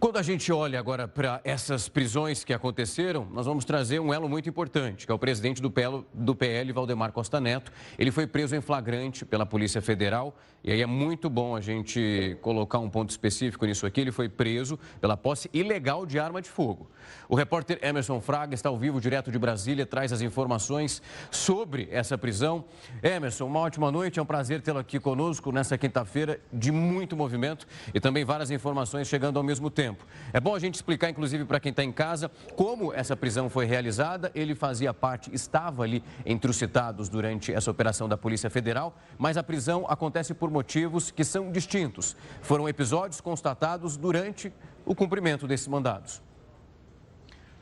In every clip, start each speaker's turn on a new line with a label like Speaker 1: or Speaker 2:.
Speaker 1: Quando a gente olha agora para essas prisões que aconteceram, nós vamos trazer um elo muito importante, que é o presidente do PL, Valdemar Costa Neto. Ele foi preso em flagrante pela Polícia Federal, e aí é muito bom a gente colocar um ponto específico nisso aqui. Ele foi preso pela posse ilegal de arma de fogo. O repórter Emerson Fraga está ao vivo, direto de Brasília, traz as informações sobre essa prisão. Emerson, uma ótima noite, é um prazer tê-lo aqui conosco nessa quinta-feira de muito movimento e também várias informações chegando ao mesmo tempo. É bom a gente explicar, inclusive, para quem está em casa, como essa prisão foi realizada. Ele fazia parte, estava ali entre os citados durante essa operação da Polícia Federal, mas a prisão acontece por motivos que são distintos. Foram episódios constatados durante o cumprimento desses mandados.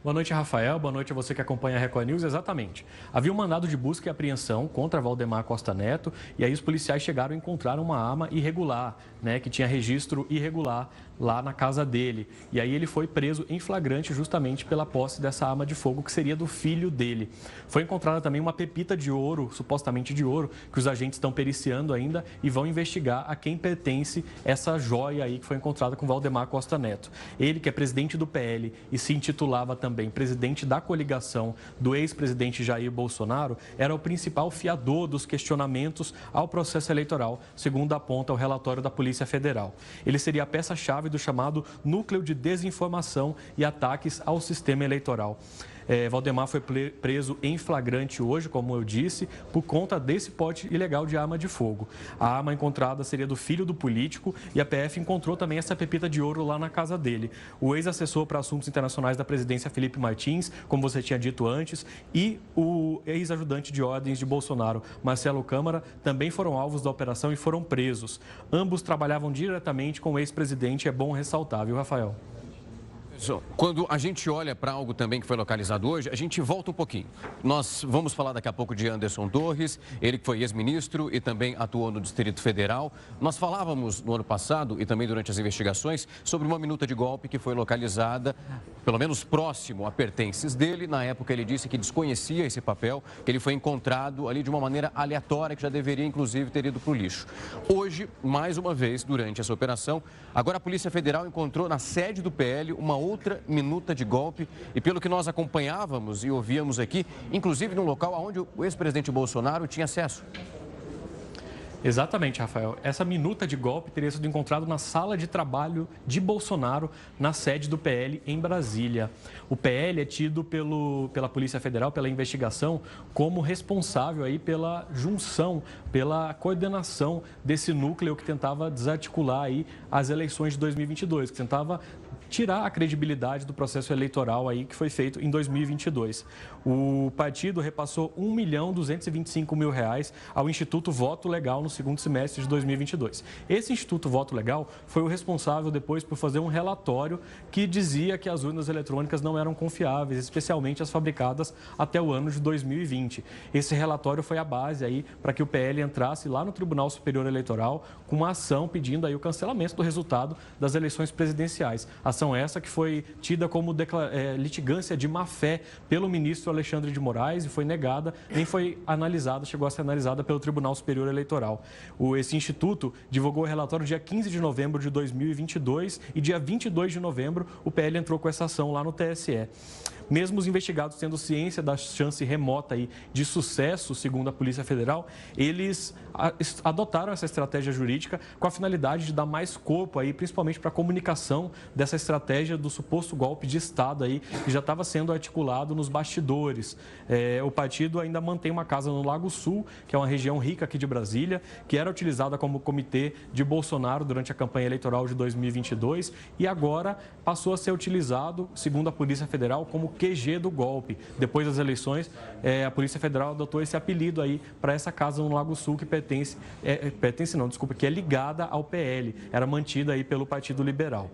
Speaker 2: Boa noite, Rafael. Boa noite a você que acompanha a Record News. Exatamente. Havia um mandado de busca e apreensão contra Valdemar Costa Neto e aí os policiais chegaram a encontrar uma arma irregular, que tinha registro irregular lá na casa dele. E aí ele foi preso em flagrante justamente pela posse dessa arma de fogo que seria do filho dele. Foi encontrada também uma pepita de ouro, supostamente de ouro, que os agentes estão periciando ainda e vão investigar a quem pertence essa joia aí que foi encontrada com Valdemar Costa Neto. Ele, que é presidente do PL e se intitulava também presidente da coligação do ex-presidente Jair Bolsonaro, era o principal fiador dos questionamentos ao processo eleitoral, segundo aponta o relatório da Polícia Federal. Ele seria a peça-chave do chamado Núcleo de Desinformação e Ataques ao Sistema Eleitoral. Valdemar foi preso em flagrante hoje, como eu disse, por conta desse porte ilegal de arma de fogo. A arma encontrada seria do filho do político e a PF encontrou também essa pepita de ouro lá na casa dele. O ex-assessor para assuntos internacionais da presidência, Felipe Martins, como você tinha dito antes, e o ex-ajudante de ordens de Bolsonaro, Marcelo Câmara, também foram alvos da operação e foram presos. Ambos trabalhavam diretamente com o ex-presidente, é bom ressaltar, viu, Rafael?
Speaker 1: Quando a gente olha para algo também que foi localizado hoje, a gente volta um pouquinho. Nós vamos falar daqui a pouco de Anderson Torres, ele que foi ex-ministro e também atuou no Distrito Federal. Nós falávamos no ano passado e também durante as investigações sobre uma minuta de golpe que foi localizada, pelo menos próximo a pertences dele. Na época ele disse que desconhecia esse papel, que ele foi encontrado ali de uma maneira aleatória, que já deveria inclusive ter ido para o lixo. Hoje, mais uma vez, durante essa operação, agora a Polícia Federal encontrou na sede do PL uma outra minuta de golpe e, pelo que nós acompanhávamos e ouvíamos aqui, inclusive num local onde o ex-presidente Bolsonaro tinha acesso.
Speaker 2: Exatamente, Rafael. Essa minuta de golpe teria sido encontrada na sala de trabalho de Bolsonaro, na sede do PL em Brasília. O PL é tido pela Polícia Federal, pela investigação, como responsável aí pela junção, pela coordenação desse núcleo que tentava desarticular aí as eleições de 2022, que tentava tirar a credibilidade do processo eleitoral aí que foi feito em 2022. O partido repassou R$ 1.225.000 ao Instituto Voto Legal no segundo semestre de 2022. Esse Instituto Voto Legal foi o responsável depois por fazer um relatório que dizia que as urnas eletrônicas não eram confiáveis, especialmente as fabricadas até o ano de 2020. Esse relatório foi a base aí para que o PL entrasse lá no Tribunal Superior Eleitoral com uma ação pedindo aí o cancelamento do resultado das eleições presidenciais. Ação essa que foi tida como litigância de má-fé pelo ministro Alexandre de Moraes e foi negada, nem foi analisada, chegou a ser analisada pelo Tribunal Superior Eleitoral. Esse instituto divulgou o relatório dia 15 de novembro de 2022 e dia 22 de novembro o PL entrou com essa ação lá no TSE. Mesmo os investigados tendo ciência da chance remota aí de sucesso, segundo a Polícia Federal, eles adotaram essa estratégia jurídica com a finalidade de dar mais corpo aí, principalmente para a comunicação dessa estratégia do suposto golpe de Estado aí, que já estava sendo articulado nos bastidores. O partido ainda mantém uma casa no Lago Sul, que é uma região rica aqui de Brasília, que era utilizada como comitê de Bolsonaro durante a campanha eleitoral de 2022 e agora passou a ser utilizado, segundo a Polícia Federal, como QG do golpe. Depois das eleições, a Polícia Federal adotou esse apelido aí para essa casa no Lago Sul que que é ligada ao PL. Era mantida aí pelo Partido Liberal.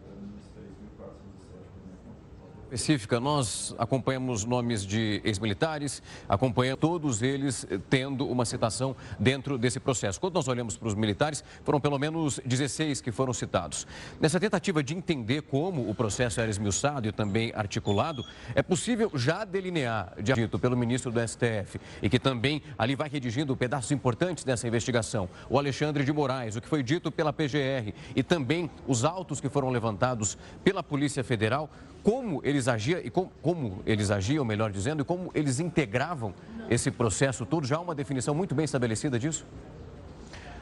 Speaker 1: Específica, nós acompanhamos nomes de ex-militares, acompanhamos todos eles tendo uma citação dentro desse processo. Quando nós olhamos para os militares, foram pelo menos 16 que foram citados. Nessa tentativa de entender como o processo era esmiuçado e também articulado, é possível já delinear, dito pelo ministro do STF, e que também ali vai redigindo pedaços importantes dessa investigação, o Alexandre de Moraes, o que foi dito pela PGR e também os autos que foram levantados pela Polícia Federal, como eles agiam, como eles agiam, melhor dizendo, e como eles integravam esse processo todo. Já há uma definição muito bem estabelecida disso?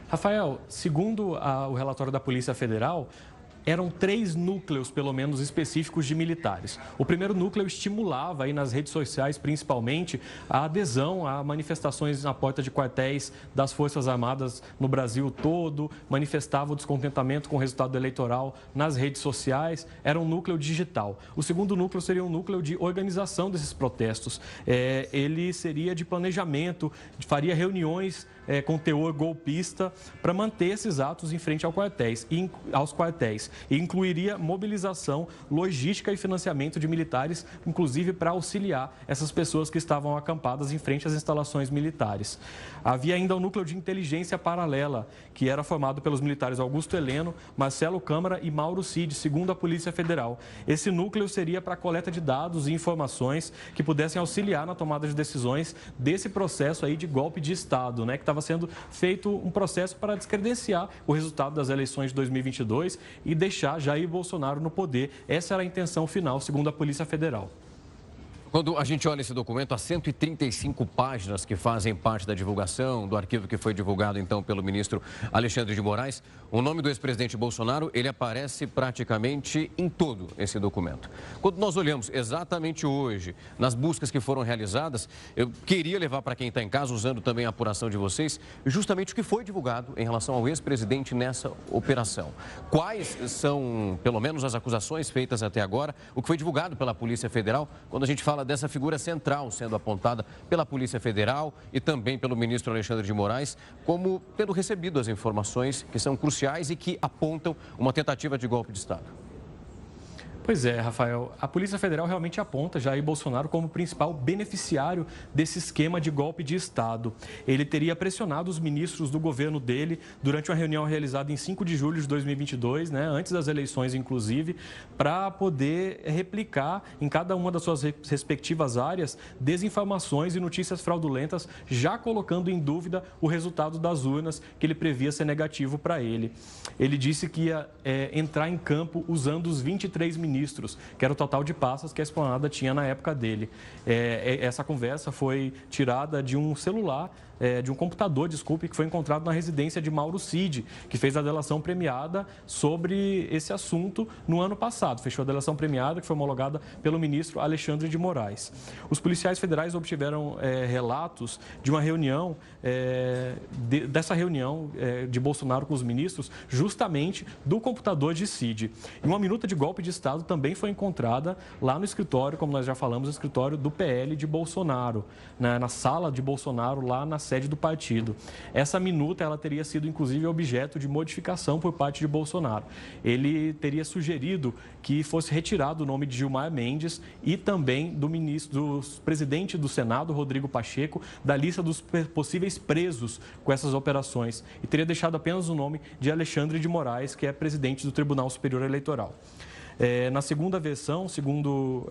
Speaker 2: Rafael, segundo o relatório da Polícia Federal, eram 3 núcleos, pelo menos, específicos de militares. O primeiro núcleo estimulava, aí nas redes sociais, principalmente, a adesão a manifestações na porta de quartéis das Forças Armadas no Brasil todo, manifestava o descontentamento com o resultado eleitoral nas redes sociais. Era um núcleo digital. O segundo núcleo seria um núcleo de organização desses protestos. Ele seria de planejamento, faria reuniões com teor golpista para manter esses atos em frente aos quartéis e incluiria mobilização, logística e financiamento de militares, inclusive para auxiliar essas pessoas que estavam acampadas em frente às instalações militares. Havia ainda um núcleo de inteligência paralela, que era formado pelos militares Augusto Heleno, Marcelo Câmara e Mauro Cid, segundo a Polícia Federal. Esse núcleo seria para a coleta de dados e informações que pudessem auxiliar na tomada de decisões desse processo aí de golpe de Estado, né, que estava sendo feito um processo para descredenciar o resultado das eleições de 2022 e deixar Jair Bolsonaro no poder. Essa era a intenção final, segundo a Polícia Federal.
Speaker 1: Quando a gente olha esse documento, há 135 páginas que fazem parte da divulgação do arquivo que foi divulgado, então, pelo ministro Alexandre de Moraes. O nome do ex-presidente Bolsonaro, ele aparece praticamente em todo esse documento. Quando nós olhamos exatamente hoje, nas buscas que foram realizadas, eu queria levar para quem está em casa, usando também a apuração de vocês, justamente o que foi divulgado em relação ao ex-presidente nessa operação. Quais são, pelo menos, as acusações feitas até agora, o que foi divulgado pela Polícia Federal, quando a gente fala dessa figura central sendo apontada pela Polícia Federal e também pelo ministro Alexandre de Moraes, como tendo recebido as informações que são cruciais e que apontam uma tentativa de golpe de Estado.
Speaker 2: Pois é, Rafael. A Polícia Federal realmente aponta Jair Bolsonaro como principal beneficiário desse esquema de golpe de Estado. Ele teria pressionado os ministros do governo dele durante uma reunião realizada em 5 de julho de 2022, né, antes das eleições, inclusive, para poder replicar em cada uma das suas respectivas áreas desinformações e notícias fraudulentas, já colocando em dúvida o resultado das urnas, que ele previa ser negativo para ele. Ele disse que ia entrar em campo usando os 23 ministros, que era o total de pastas que a Esplanada tinha na época dele. Essa conversa foi tirada de um celular, de um computador, desculpe, que foi encontrado na residência de Mauro Cid, que fez a delação premiada sobre esse assunto no ano passado. Fechou a delação premiada, que foi homologada pelo ministro Alexandre de Moraes. Os policiais federais obtiveram relatos de uma reunião, dessa reunião de Bolsonaro com os ministros, justamente do computador de Cid. E uma minuta de golpe de Estado também foi encontrada lá no escritório, como nós já falamos, no escritório do PL de Bolsonaro, na sala de Bolsonaro, lá na sede do partido. Essa minuta, ela teria sido, inclusive, objeto de modificação por parte de Bolsonaro. Ele teria sugerido que fosse retirado o nome de Gilmar Mendes e também do presidente do Senado, Rodrigo Pacheco, da lista dos possíveis presos com essas operações, e teria deixado apenas o nome de Alexandre de Moraes, que é presidente do Tribunal Superior Eleitoral. Na segunda versão, segundo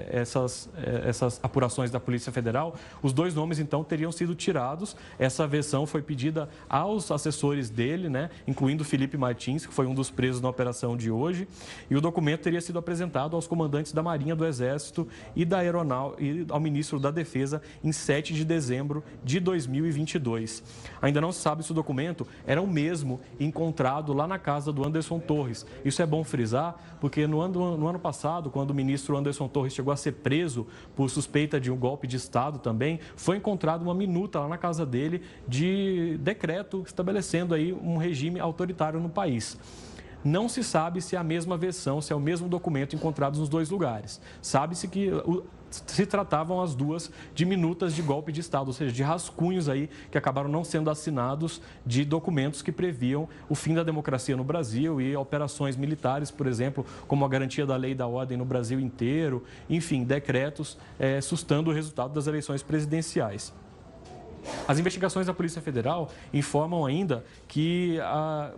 Speaker 2: essas apurações da Polícia Federal, os 2 nomes, então, teriam sido tirados. Essa versão foi pedida aos assessores dele, né, incluindo Felipe Martins, que foi um dos presos na operação de hoje, e o documento teria sido apresentado aos comandantes da Marinha, do Exército e da Aeronáutica e ao ministro da Defesa em 7 de dezembro de 2022. Ainda não se sabe se o documento era o mesmo encontrado lá na casa do Anderson Torres. Isso é bom frisar, porque no ano passado, quando o ministro Anderson Torres chegou a ser preso por suspeita de um golpe de Estado também, foi encontrada uma minuta lá na casa dele de decreto estabelecendo aí um regime autoritário no país. Não se sabe se é a mesma versão, se é o mesmo documento encontrado nos dois lugares. Sabe-se que se tratavam as duas de minutas de golpe de Estado, ou seja, de rascunhos aí que acabaram não sendo assinados de documentos que previam o fim da democracia no Brasil e operações militares, por exemplo, como a garantia da lei e da ordem no Brasil inteiro, enfim, decretos sustando o resultado das eleições presidenciais. As investigações da Polícia Federal informam ainda que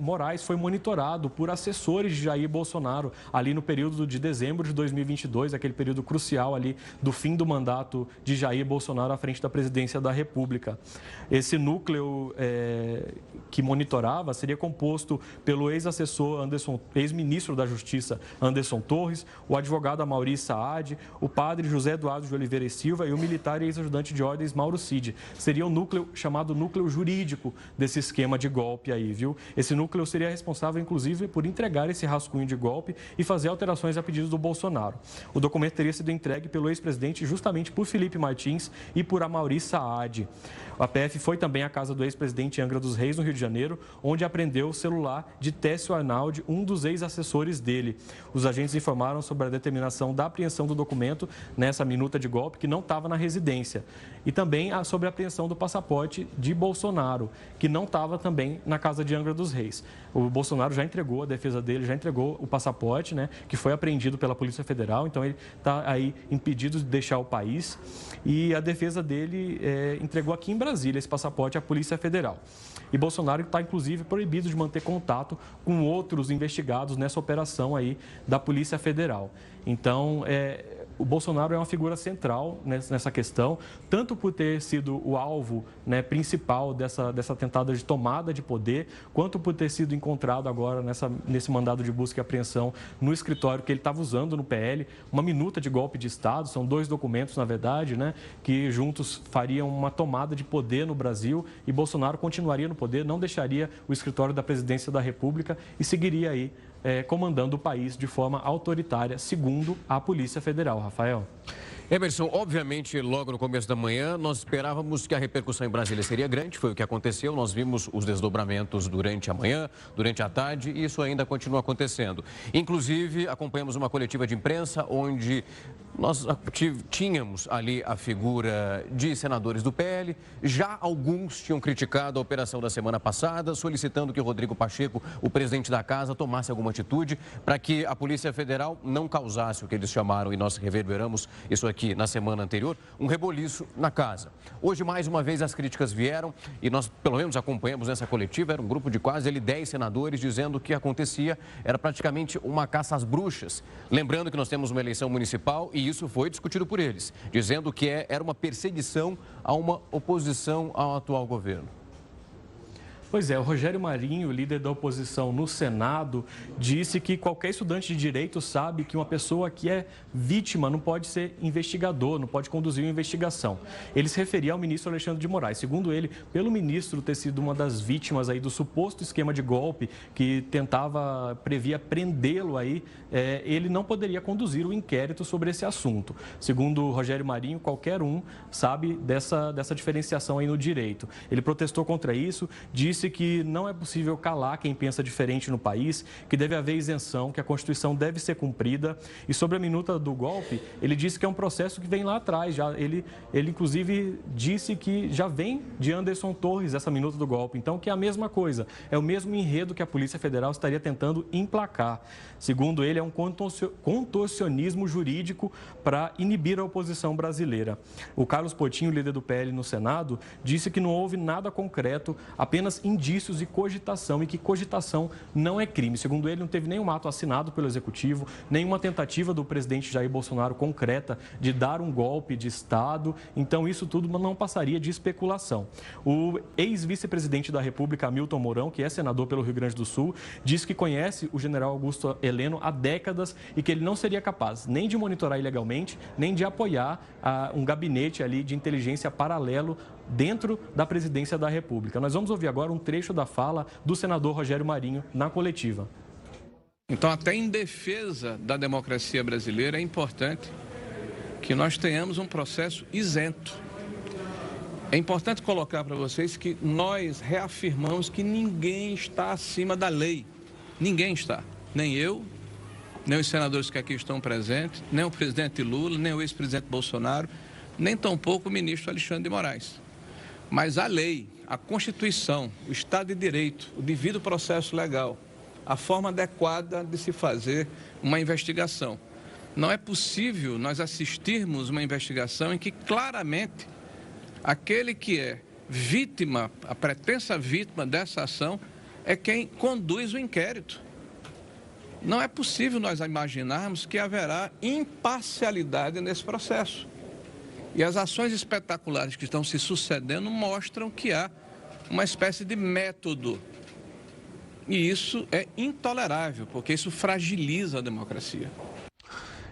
Speaker 2: Moraes foi monitorado por assessores de Jair Bolsonaro ali no período de dezembro de 2022, aquele período crucial ali do fim do mandato de Jair Bolsonaro à frente da presidência da República. Esse núcleo que monitorava seria composto pelo ex-ministro da Justiça Anderson Torres, o advogado Amaury Saad, o padre José Eduardo de Oliveira e Silva e o militar e ex-ajudante de ordens Mauro Cid. Seria um núcleo chamado núcleo jurídico desse esquema de golpe aí, viu? Esse núcleo seria responsável, inclusive, por entregar esse rascunho de golpe e fazer alterações a pedido do Bolsonaro. O documento teria sido entregue pelo ex-presidente justamente por Felipe Martins e por Amaury Saad. A PF foi também à casa do ex-presidente Angra dos Reis, no Rio de Janeiro, onde apreendeu o celular de Técio Arnaldi, um dos ex-assessores dele. Os agentes informaram sobre a determinação da apreensão do documento nessa minuta de golpe, que não estava na residência. E também sobre a apreensão do passaporte de Bolsonaro, que não estava também na casa de Angra dos Reis. O Bolsonaro já entregou, a defesa dele já entregou o passaporte, né, que foi apreendido pela Polícia Federal, então ele está aí impedido de deixar o país. E a defesa dele entregou aqui em Brasília esse passaporte à Polícia Federal. E Bolsonaro está, inclusive, proibido de manter contato com outros investigados nessa operação aí da Polícia Federal. Então, o Bolsonaro é uma figura central nessa questão, tanto por ter sido o alvo, né, principal dessa tentada de tomada de poder, quanto por ter sido encontrado agora nesse mandado de busca e apreensão no escritório que ele estava usando no PL, uma minuta de golpe de Estado, são dois documentos, na verdade, né, que juntos fariam uma tomada de poder no Brasil e Bolsonaro continuaria no poder, não deixaria o escritório da Presidência da República e seguiria aí comandando o país de forma autoritária, segundo a Polícia Federal. Rafael.
Speaker 1: Emerson, obviamente, logo no começo da manhã, nós esperávamos que a repercussão em Brasília seria grande, foi o que aconteceu, nós vimos os desdobramentos durante a manhã, durante a tarde, e isso ainda continua acontecendo. Inclusive, acompanhamos uma coletiva de imprensa onde nós tínhamos ali a figura de senadores do PL, já alguns tinham criticado a operação da semana passada, solicitando que Rodrigo Pacheco, o presidente da casa, tomasse alguma atitude para que a Polícia Federal não causasse o que eles chamaram, e nós reverberamos isso aqui na semana anterior, um reboliço na casa. Hoje, mais uma vez, as críticas vieram e nós, pelo menos, acompanhamos nessa coletiva, era um grupo de quase 10 senadores dizendo que acontecia, era praticamente uma caça às bruxas. Lembrando que nós temos uma eleição municipal e isso foi discutido por eles, dizendo que era uma perseguição a uma oposição ao atual governo.
Speaker 2: Pois é, o Rogério Marinho, líder da oposição no Senado, disse que qualquer estudante de direito sabe que uma pessoa que é vítima não pode ser investigador, não pode conduzir uma investigação. Ele se referia ao ministro Alexandre de Moraes. Segundo ele, pelo ministro ter sido uma das vítimas aí do suposto esquema de golpe que previa prendê-lo aí, ele não poderia conduzir o inquérito sobre esse assunto. Segundo o Rogério Marinho, qualquer um sabe dessa diferenciação aí no direito. Ele protestou contra isso, disse que não é possível calar quem pensa diferente no país, que deve haver isenção, que a Constituição deve ser cumprida. E sobre a minuta do golpe, ele disse que é um processo que vem lá atrás. Ele inclusive, disse que já vem de Anderson Torres essa minuta do golpe. Então, que é a mesma coisa, é o mesmo enredo que a Polícia Federal estaria tentando emplacar. Segundo ele, é um contorcionismo jurídico para inibir a oposição brasileira. O Carlos Potinho, líder do PL no Senado, disse que não houve nada concreto, apenas indícios e cogitação, e que cogitação não é crime. Segundo ele, não teve nenhum ato assinado pelo Executivo, nenhuma tentativa do presidente Jair Bolsonaro concreta de dar um golpe de Estado, então isso tudo não passaria de especulação. O ex-vice-presidente da República, Hamilton Mourão, que é senador pelo Rio Grande do Sul, diz que conhece o general Augusto Heleno há décadas e que ele não seria capaz nem de monitorar ilegalmente, nem de apoiar um gabinete ali de inteligência paralelo dentro da presidência da República. Nós vamos ouvir agora um trecho da fala do senador Rogério Marinho na coletiva.
Speaker 3: Então, até em defesa da democracia brasileira, é importante que nós tenhamos um processo isento. É importante colocar para vocês que nós reafirmamos que ninguém está acima da lei. Ninguém está. nem eu, nem os senadores que aqui estão presentes, nem o presidente Lula, nem o ex-presidente Bolsonaro, nem tampouco o ministro Alexandre de Moraes. Mas a lei, a Constituição, o Estado de Direito, o devido processo legal, a forma adequada de se fazer uma investigação. Não é possível nós assistirmos uma investigação em que claramente aquele que é vítima, a pretensa vítima dessa ação, é quem conduz o inquérito. Não é possível nós imaginarmos que haverá imparcialidade nesse processo. E as ações espetaculares que estão se sucedendo mostram que há uma espécie de método. E isso é intolerável, porque isso fragiliza a democracia.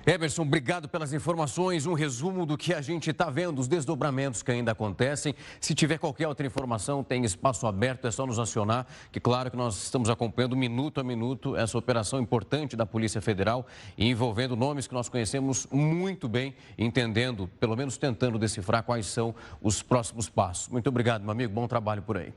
Speaker 1: Emerson, obrigado pelas informações, um resumo do que a gente está vendo, os desdobramentos que ainda acontecem. Se tiver qualquer outra informação, tem espaço aberto, é só nos acionar, que claro que nós estamos acompanhando minuto a minuto essa operação importante da Polícia Federal, envolvendo nomes que nós conhecemos muito bem, entendendo, pelo menos tentando decifrar quais são os próximos passos. Muito obrigado, meu amigo, bom trabalho por aí.